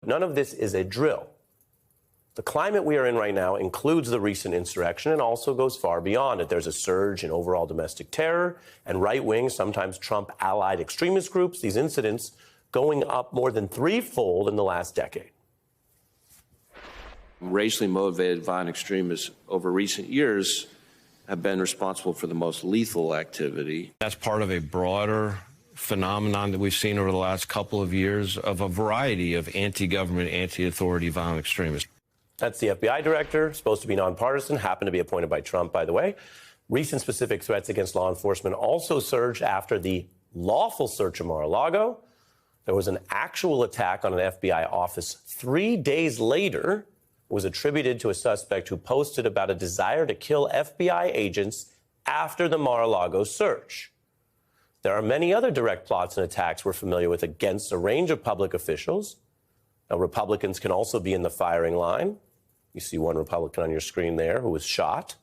None of this is a drill. The climate we are in right now includes the recent insurrection and also goes far beyond it. There's a surge in overall domestic terror and right-wing, sometimes Trump-allied extremist groups, these incidents going up more than threefold in the last decade. Racially motivated violent extremists over recent years have been responsible for the most lethal activity. That's part of a broader phenomenon that we've seen over the last couple of years of a variety of anti-government, anti-authority violent extremists. That's the FBI director, supposed to be nonpartisan, happened to be appointed by Trump, by the way. Recent specific threats against law enforcement also surged after the lawful search of Mar-a-Lago. There was an actual attack on an FBI office 3 days later. It was attributed to a suspect who posted about a desire to kill FBI agents after the Mar-a-Lago search. There are many other direct plots and attacks we're familiar with against a range of public officials. Now, Republicans can also be in the firing line. You see one Republican on your screen there who was shot.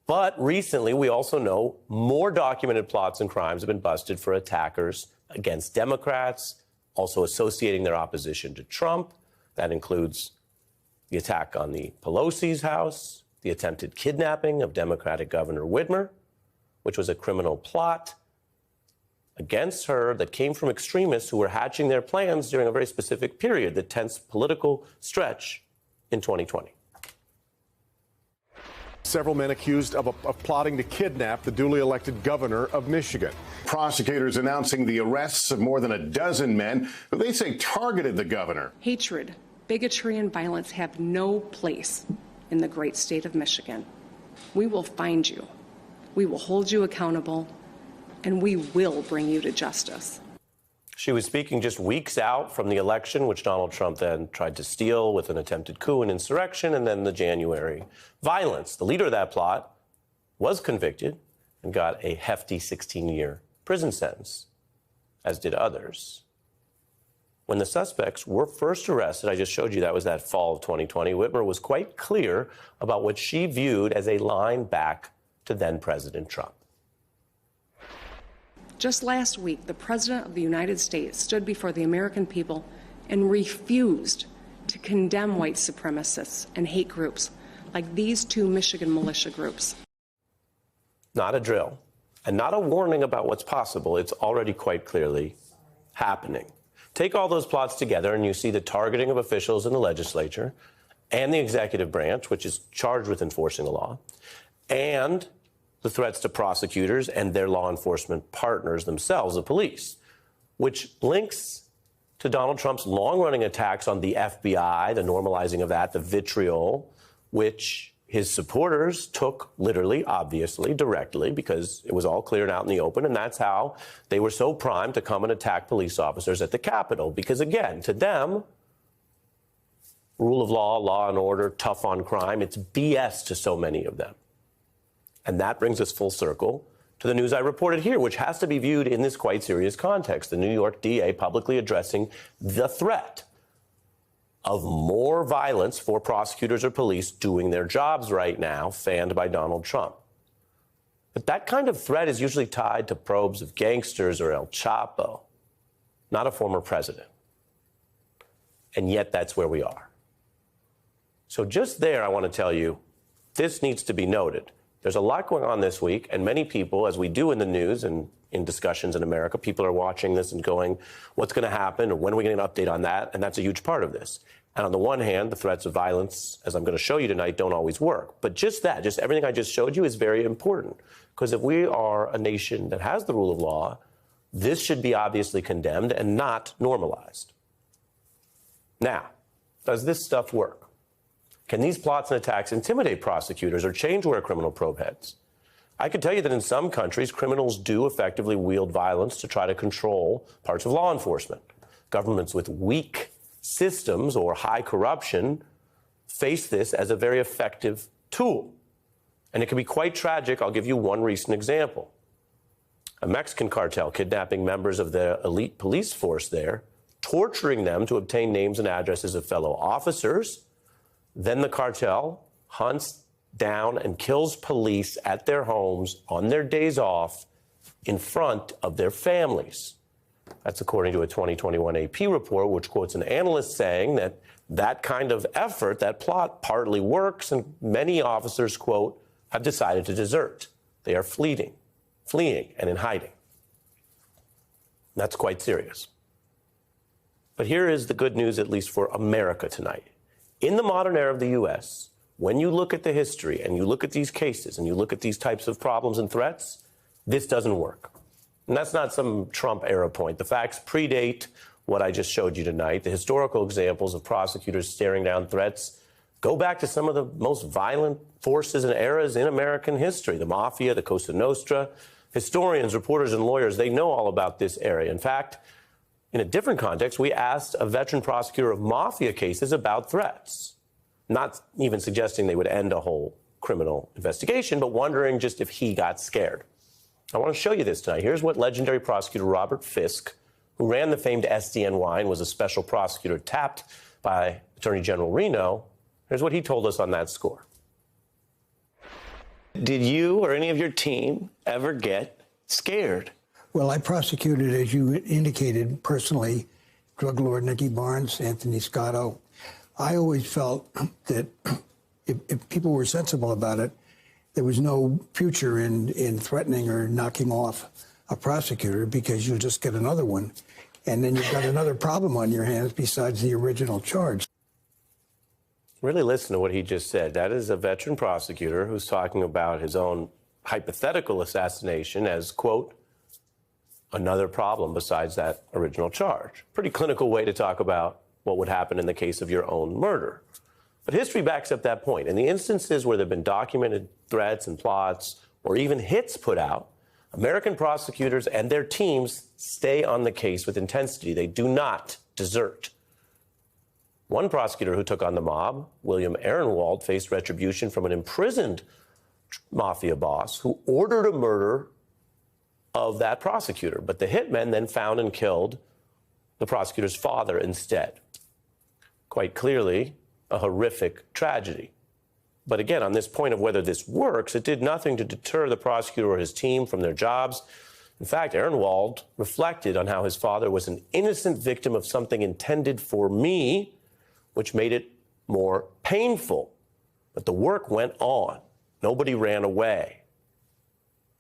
But recently, we also know more documented plots and crimes have been busted for attackers against Democrats, also associating their opposition to Trump. That includes the attack on the Pelosi's house, the attempted kidnapping of Democratic Governor Whitmer, which was a criminal plot against her that came from extremists who were hatching their plans during a very specific period, the tense political stretch in 2020. Several men accused of plotting to kidnap the duly elected governor of Michigan. Prosecutors announcing the arrests of more than a dozen men who they say targeted the governor. Hatred, bigotry, and violence have no place in the great state of Michigan. We will find you. We will hold you accountable, and we will bring you to justice. She was speaking just weeks out from the election, which Donald Trump then tried to steal with an attempted coup and insurrection, and then the January violence. The leader of that plot was convicted and got a hefty 16-year prison sentence, as did others. When the suspects were first arrested, I just showed you that was that fall of 2020, Whitmer was quite clear about what she viewed as a line back to then-President Trump. Just last week, the President of the United States stood before the American people and refused to condemn white supremacists and hate groups like these two Michigan militia groups. Not a drill, and not a warning about what's possible. It's already quite clearly happening. Take all those plots together, and you see the targeting of officials in the legislature and the executive branch, which is charged with enforcing the law, and the threats to prosecutors and their law enforcement partners themselves, the police, which links to Donald Trump's long-running attacks on the FBI, the normalizing of that, the vitriol, which his supporters took literally, obviously, directly, because it was all clear and out in the open, and that's how they were so primed to come and attack police officers at the Capitol. Because, again, to them, rule of law, law and order, tough on crime, it's BS to so many of them. And that brings us full circle to the news I reported here, which has to be viewed in this quite serious context. The New York DA publicly addressing the threat of more violence for prosecutors or police doing their jobs right now, fanned by Donald Trump. But that kind of threat is usually tied to probes of gangsters or El Chapo, not a former president. And yet that's where we are. So just there, I want to tell you, this needs to be noted. There's a lot going on this week, and many people, as we do in the news and in discussions in America, people are watching this and going, what's going to happen, or when are we going to get an update on that? And that's a huge part of this. And on the one hand, the threats of violence, as I'm going to show you tonight, don't always work. But just that, just everything I just showed you is very important. Because if we are a nation that has the rule of law, this should be obviously condemned and not normalized. Now, does this stuff work? Can these plots and attacks intimidate prosecutors or change where a criminal probe heads? I can tell you that in some countries, criminals do effectively wield violence to try to control parts of law enforcement. Governments with weak systems or high corruption face this as a very effective tool. And it can be quite tragic. I'll give you one recent example. A Mexican cartel kidnapping members of the elite police force there, torturing them to obtain names and addresses of fellow officers. Then the cartel hunts down and kills police at their homes on their days off in front of their families. That's according to a 2021 AP report, which quotes an analyst saying that that kind of effort, that plot, partly works, and many officers, quote, have decided to desert. They are fleeing, and in hiding. That's quite serious. But here is the good news, at least for America tonight. In the modern era of the U.S., when you look at the history and you look at these cases and you look at these types of problems and threats, this doesn't work. And that's not some Trump era point. The facts predate what I just showed you tonight. The historical examples of prosecutors staring down threats go back to some of the most violent forces and eras in American history. The Mafia, the Cosa Nostra. Historians, reporters, and lawyers, they know all about this area. In fact, in a different context, we asked a veteran prosecutor of Mafia cases about threats. Not even suggesting they would end a whole criminal investigation, but wondering just if he got scared. I want to show you this tonight. Here's what legendary prosecutor Robert Fisk, who ran the famed SDNY and was a special prosecutor tapped by Attorney General Reno, here's what he told us on that score. Did you or any of your team ever get scared? Well, I prosecuted, as you indicated, personally, drug lord Nicky Barnes, Anthony Scotto. I always felt that if people were sensible about it, there was no future in threatening or knocking off a prosecutor, because you'll just get another one. And then you've got another problem on your hands besides the original charge. Really listen to what he just said. That is a veteran prosecutor who's talking about his own hypothetical assassination as, quote, another problem besides that original charge. Pretty clinical way to talk about what would happen in the case of your own murder. But history backs up that point. In the instances where there have been documented threats and plots or even hits put out, American prosecutors and their teams stay on the case with intensity. They do not desert. One prosecutor who took on the mob, William Ehrenwald, faced retribution from an imprisoned mafia boss who ordered a murder of that prosecutor. But the hitmen then found and killed the prosecutor's father instead. Quite clearly, a horrific tragedy. But again, on this point of whether this works, it did nothing to deter the prosecutor or his team from their jobs. In fact, Ehrenwald reflected on how his father was an innocent victim of something intended for me, which made it more painful. But the work went on. Nobody ran away.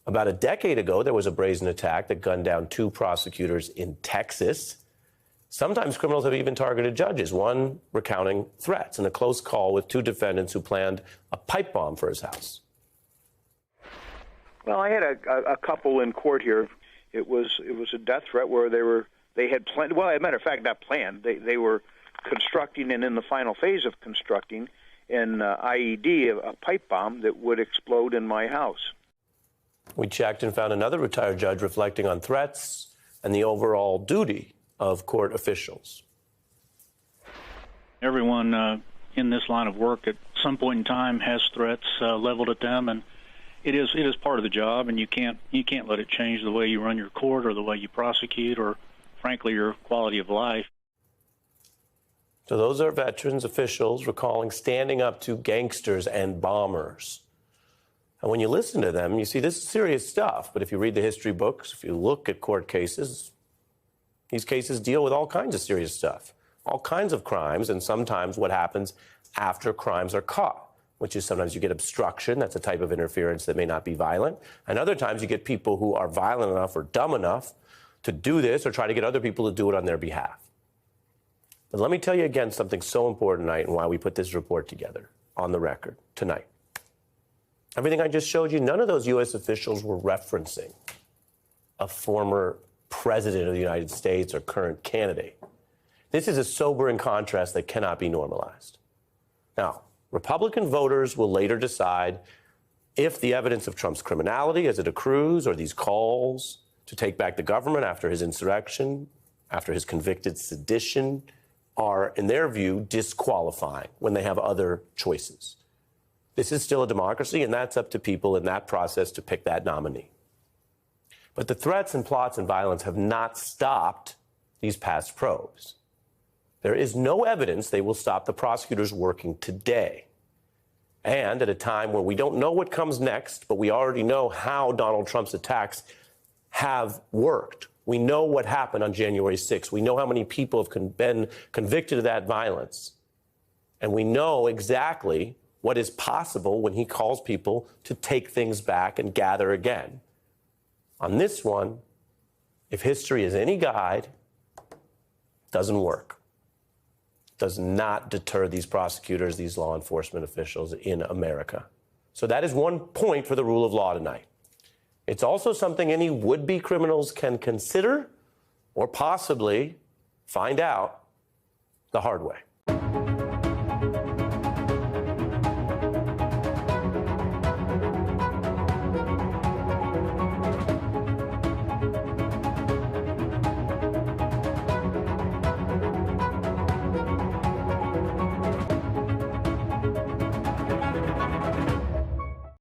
About a decade ago, there was a brazen attack that gunned down 2 prosecutors in Texas. Sometimes criminals have even targeted judges, one recounting threats in a close call with 2 defendants who planned a pipe bomb for his house. Well, I had a couple in court here. It was a death threat where they had planned. Well, as a matter of fact, not planned. They were constructing and in the final phase of constructing an IED, a pipe bomb that would explode in my house. We checked and found another retired judge reflecting on threats and the overall duty of court officials. Everyone in this line of work at some point in time has threats leveled at them, and it is part of the job, and you can't let it change the way you run your court or the way you prosecute or, frankly, your quality of life. So those are veterans, officials recalling standing up to gangsters and bombers. And when you listen to them, you see this is serious stuff. But if you read the history books, if you look at court cases, these cases deal with all kinds of serious stuff, all kinds of crimes, and sometimes what happens after crimes are caught, which is sometimes you get obstruction. That's a type of interference that may not be violent. And other times you get people who are violent enough or dumb enough to do this or try to get other people to do it on their behalf. But let me tell you again something so important tonight and why we put this report together on the record tonight. Everything I just showed you, none of those U.S. officials were referencing a former president of the United States or current candidate. This is a sobering contrast that cannot be normalized. Now, Republican voters will later decide if the evidence of Trump's criminality as it accrues or these calls to take back the government after his insurrection, after his convicted sedition, are, in their view, disqualifying when they have other choices. This is still a democracy, and that's up to people in that process to pick that nominee. But the threats and plots and violence have not stopped these past probes. There is no evidence they will stop the prosecutors working today. And at a time where we don't know what comes next, but we already know how Donald Trump's attacks have worked, We know what happened on January 6th. We know how many people have been convicted of that violence. And we know exactly what is possible when he calls people to take things back and gather again. On this one, if history is any guide, it doesn't work. It does not deter these prosecutors, these law enforcement officials in America. So that is one point for the rule of law tonight. It's also something any would-be criminals can consider or possibly find out the hard way.